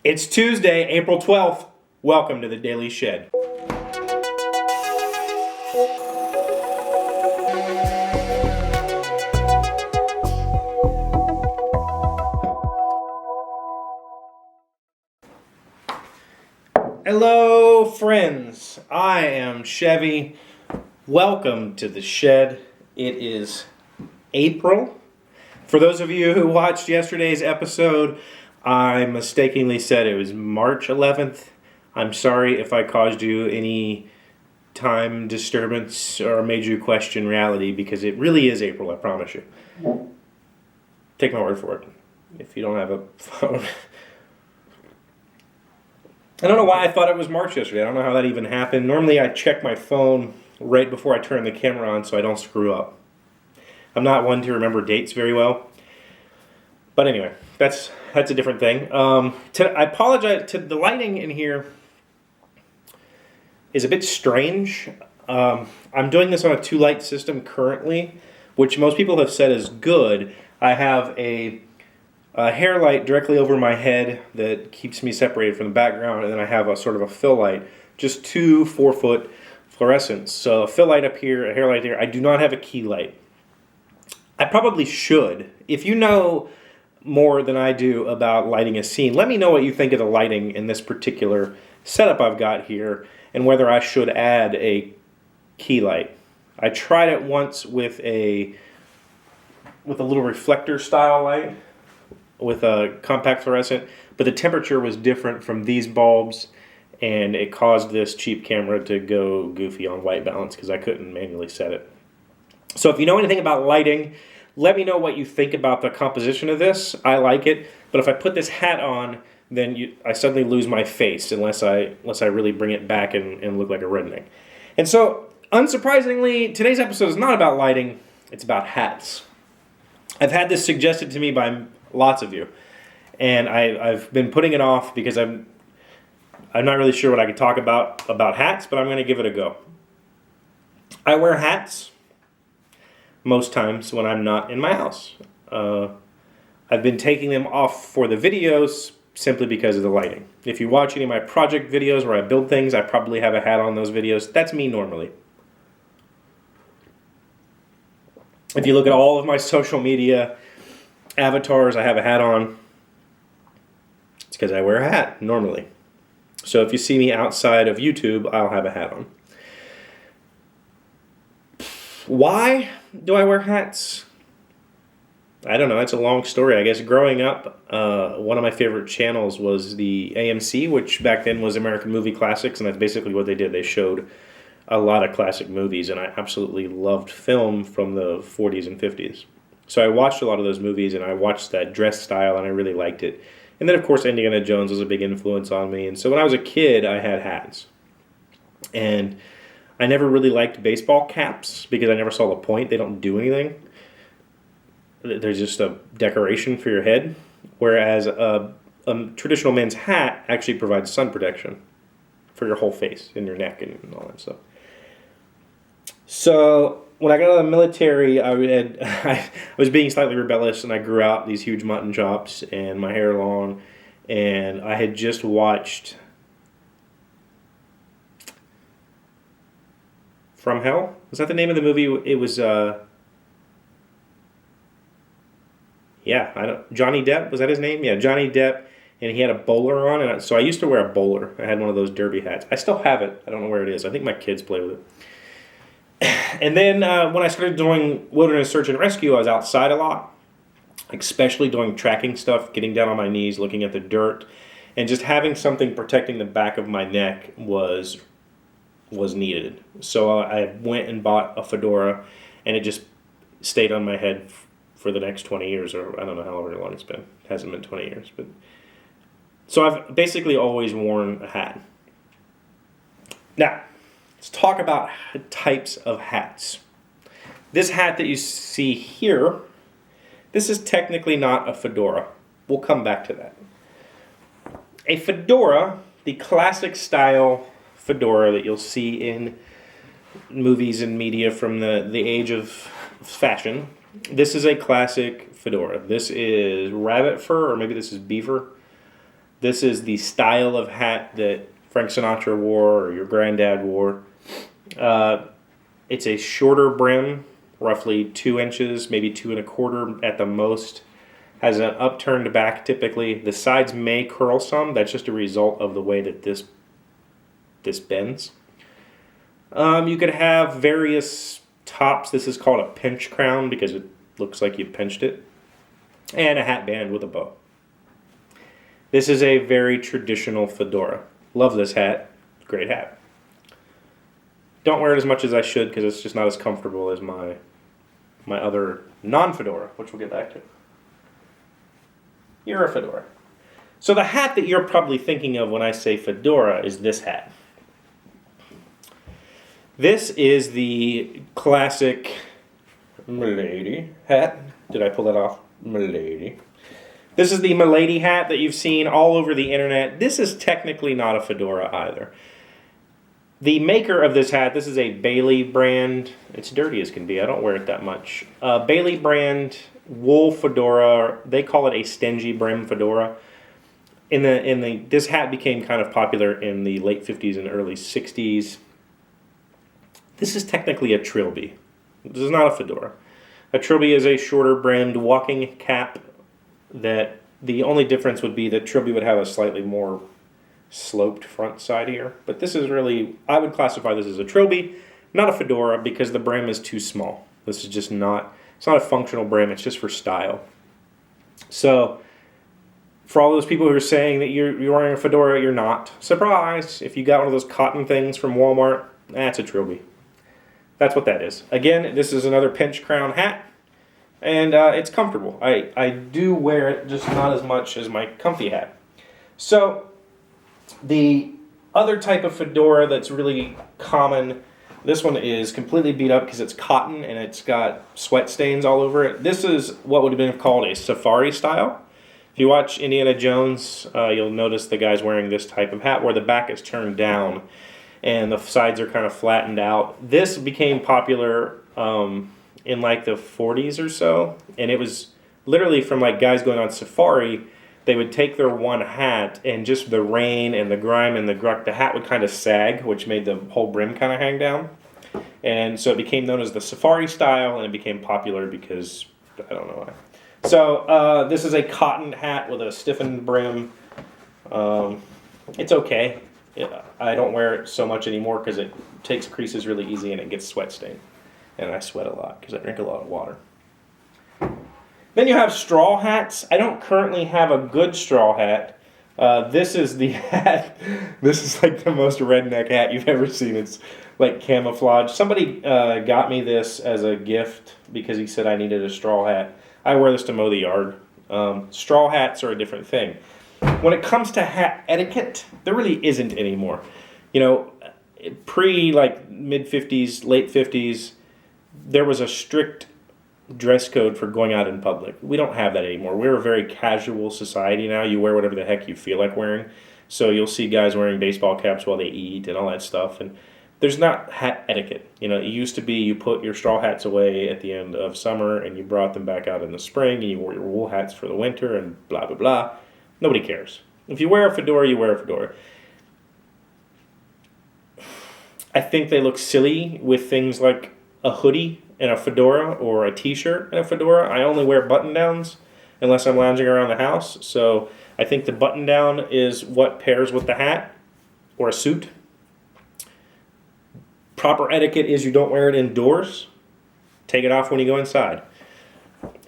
It's Tuesday, April 12th. Welcome to the Daily Shed. Hello, friends. I am Chevy. Welcome to the Shed. It is April. For those of you who watched yesterday's episode, I mistakenly said it was March 11th. I'm sorry if I caused you any time disturbance or made you question reality, because it really is April, I promise you. Take my word for it. If you don't have a phone. I don't know why I thought it was March yesterday. I don't know how that even happened. Normally I check my phone right before I turn the camera on so I don't screw up. I'm not one to remember dates very well. But anyway, that's a different thing. I apologize. The lighting in here is a bit strange. I'm doing this on a 2-light system currently, which most people have said is good. I have a hair light directly over my head that keeps me separated from the background, and then I have a sort of a fill light, just two 4-foot fluorescents. So a fill light up here, a hair light there. I do not have a key light. I probably should. If you know more than I do about lighting a scene, let me know what you think of the lighting in this particular setup I've got here, and whether I should add a key light. I tried it once with a little reflector style light with a compact fluorescent, but the temperature was different from these bulbs, and it caused this cheap camera to go goofy on white balance because I couldn't manually set it. So if you know anything about lighting, let me know what you think about the composition of this. I like it, but if I put this hat on, then I suddenly lose my face unless I really bring it back and look like a redneck. And so, unsurprisingly, today's episode is not about lighting, it's about hats. I've had this suggested to me by lots of you, and I've been putting it off because I'm not really sure what I could talk about hats, but I'm going to give it a go. I wear hats most times when I'm not in my house. I've been taking them off for the videos simply because of the lighting. If you watch any of my project videos where I build things, I probably have a hat on those videos. That's me normally. If you look at all of my social media avatars, I have a hat on. It's because I wear a hat normally. So if you see me outside of YouTube, I'll have a hat on. Why do I wear hats? I don't know. It's a long story. I guess growing up, one of my favorite channels was the AMC, which back then was American Movie Classics, and that's basically what they did. They showed a lot of classic movies, and I absolutely loved film from the 40s and 50s. So I watched a lot of those movies, and I watched that dress style, and I really liked it. And then, of course, Indiana Jones was a big influence on me. And so when I was a kid, I had hats. And I never really liked baseball caps because I never saw the point. They don't do anything. They're just a decoration for your head. Whereas a traditional men's hat actually provides sun protection for your whole face and your neck and all that stuff. So when I got out of the military, I was being slightly rebellious, and I grew out these huge mutton chops and my hair long. And I had just watched From Hell? Was that the name of the movie? It was, Johnny Depp, was that his name? Yeah, Johnny Depp, and he had a bowler on, and so I used to wear a bowler. I had one of those derby hats. I still have it. I don't know where it is. I think my kids play with it. And then when I started doing wilderness search and rescue, I was outside a lot, especially doing tracking stuff, getting down on my knees, looking at the dirt, and just having something protecting the back of my neck was needed. So I went and bought a Fedora, and it just stayed on my head for the next 20 years, or I don't know however long it's been. It hasn't been 20 years. But so I've basically always worn a hat. Now, let's talk about types of hats. This hat that you see here, this is technically not a fedora. We'll come back to that. A fedora, the classic style fedora that you'll see in movies and media from the age of fashion. This is a classic fedora. This is rabbit fur, or maybe this is beaver. This is the style of hat that Frank Sinatra wore or your granddad wore. It's a shorter brim, roughly 2 inches, maybe 2 1/4 at the most. Has an upturned back typically. The sides may curl some. That's just a result of the way that this bends. You could have various tops. This is called a pinch crown because it looks like you pinched it. And a hat band with a bow. This is a very traditional fedora. Love this hat. Great hat. Don't wear it as much as I should because it's just not as comfortable as my other non-fedora, which we'll get back to. You're a fedora. So the hat that you're probably thinking of when I say fedora is this hat. This is the classic Milady hat. Did I pull that off? Milady. This is the Milady hat that you've seen all over the internet. This is technically not a fedora either. The maker of this hat, this is a Bailey brand. It's dirty as can be. I don't wear it that much. Bailey brand wool fedora. They call it a stingy brim fedora. This hat became kind of popular in the late 50s and early 60s. This is technically a trilby. This is not a fedora. A trilby is a shorter brimmed walking cap that the only difference would be that trilby would have a slightly more sloped front side here. But this is really, I would classify this as a trilby, not a fedora because the brim is too small. This is just not, it's not a functional brim, it's just for style. So, for all those people who are saying that you're wearing a fedora, you're not. Surprise! If you got one of those cotton things from Walmart, that's a trilby. That's what that is. Again, this is another pinch crown hat, and it's comfortable. I do wear it, just not as much as my comfy hat. So, the other type of fedora that's really common, this one is completely beat up because it's cotton and it's got sweat stains all over it. This is what would have been called a safari style. If you watch Indiana Jones, you'll notice the guy's wearing this type of hat where the back is turned down and the sides are kind of flattened out. This became popular in like the 40s or so, and it was literally from like guys going on safari. They would take their one hat and just the rain and the grime and the gruck, the hat would kind of sag, which made the whole brim kind of hang down. And so it became known as the safari style, and it became popular because, I don't know why. So this is a cotton hat with a stiffened brim. It's okay. I don't wear it so much anymore because it takes creases really easy and it gets sweat stained. And I sweat a lot because I drink a lot of water. Then you have straw hats. I don't currently have a good straw hat. This is the hat. This is like the most redneck hat you've ever seen. It's like camouflage. Somebody got me this as a gift because he said I needed a straw hat. I wear this to mow the yard. Straw hats are a different thing. When it comes to hat etiquette, there really isn't anymore. You know, pre like mid 50s, late 50s, there was a strict dress code for going out in public. We don't have that anymore. We're a very casual society now. You wear whatever the heck you feel like wearing. So you'll see guys wearing baseball caps while they eat and all that stuff. And there's not hat etiquette. You know, it used to be you put your straw hats away at the end of summer and you brought them back out in the spring and you wore your wool hats for the winter and blah, blah, blah. Nobody cares. If you wear a fedora, you wear a fedora. I think they look silly with things like a hoodie and a fedora or a t-shirt and a fedora. I only wear button-downs unless I'm lounging around the house. So I think the button-down is what pairs with the hat or a suit. Proper etiquette is you don't wear it indoors. Take it off when you go inside.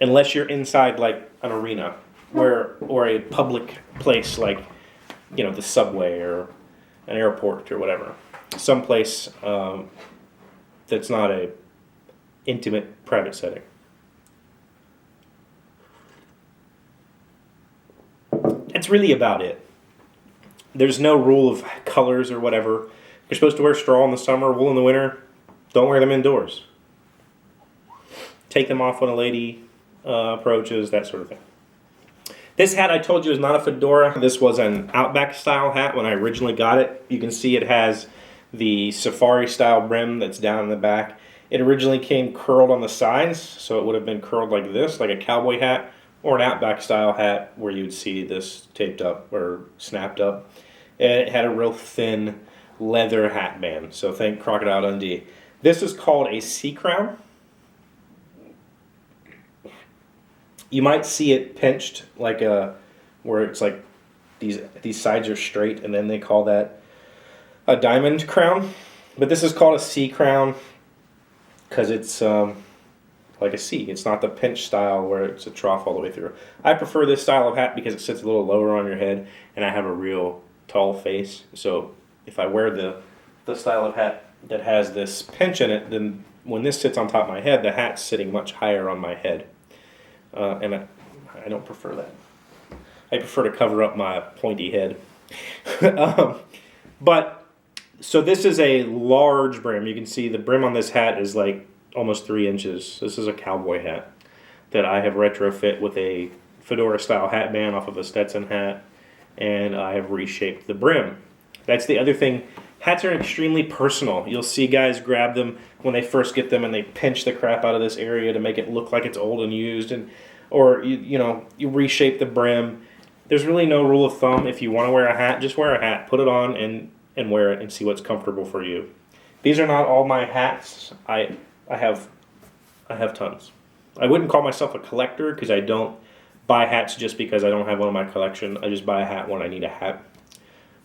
Unless you're inside like an arena or a public place like, you know, the subway or an airport or whatever. Someplace that's not a intimate, private setting. That's really about it. There's no rule of colors or whatever. You're supposed to wear straw in the summer, wool in the winter. Don't wear them indoors. Take them off when a lady approaches, that sort of thing. This hat I told you is not a fedora. This was an Outback style hat when I originally got it. You can see it has the safari style brim that's down in the back. It originally came curled on the sides, so it would have been curled like this, like a cowboy hat, or an Outback style hat where you'd see this taped up or snapped up. And it had a real thin leather hat band. So think Crocodile Dundee. This is called a C-crown. You might see it pinched like where it's like these sides are straight, and then they call that a diamond crown. But this is called a C-crown because it's like a C. It's not the pinch style where it's a trough all the way through. I prefer this style of hat because it sits a little lower on your head, and I have a real tall face. So if I wear the style of hat that has this pinch in it, then when this sits on top of my head, the hat's sitting much higher on my head. And I don't prefer that. I prefer to cover up my pointy head. But, so this is a large brim. You can see the brim on this hat is like almost 3 inches. This is a cowboy hat that I have retrofit with a Fedora style hat band off of a Stetson hat, and I have reshaped the brim. That's the other thing. Hats are extremely personal. You'll see guys grab them when they first get them and they pinch the crap out of this area to make it look like it's old and used, or you reshape the brim. There's really no rule of thumb. If you want to wear a hat, just wear a hat. Put it on and wear it and see what's comfortable for you. These are not all my hats. I have tons. I wouldn't call myself a collector because I don't buy hats just because I don't have one in my collection. I just buy a hat when I need a hat,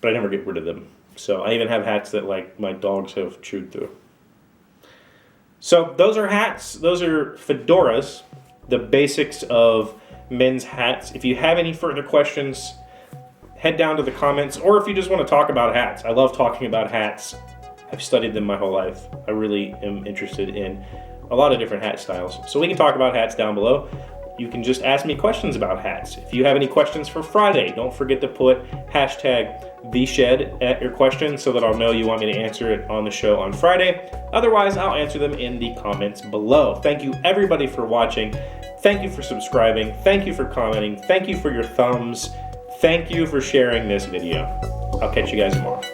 but I never get rid of them. So I even have hats that like my dogs have chewed through. So those are hats. Those are fedoras, the basics of men's hats. If you have any further questions, head down to the comments, or if you just want to talk about hats. I love talking about hats. I've studied them my whole life. I really am interested in a lot of different hat styles. So we can talk about hats down below. You can just ask me questions about hats. If you have any questions for Friday, don't forget to put #TheShed at your question so that I'll know you want me to answer it on the show on Friday. Otherwise, I'll answer them in the comments below. Thank you everybody for watching. Thank you for subscribing. Thank you for commenting. Thank you for your thumbs. Thank you for sharing this video. I'll catch you guys tomorrow.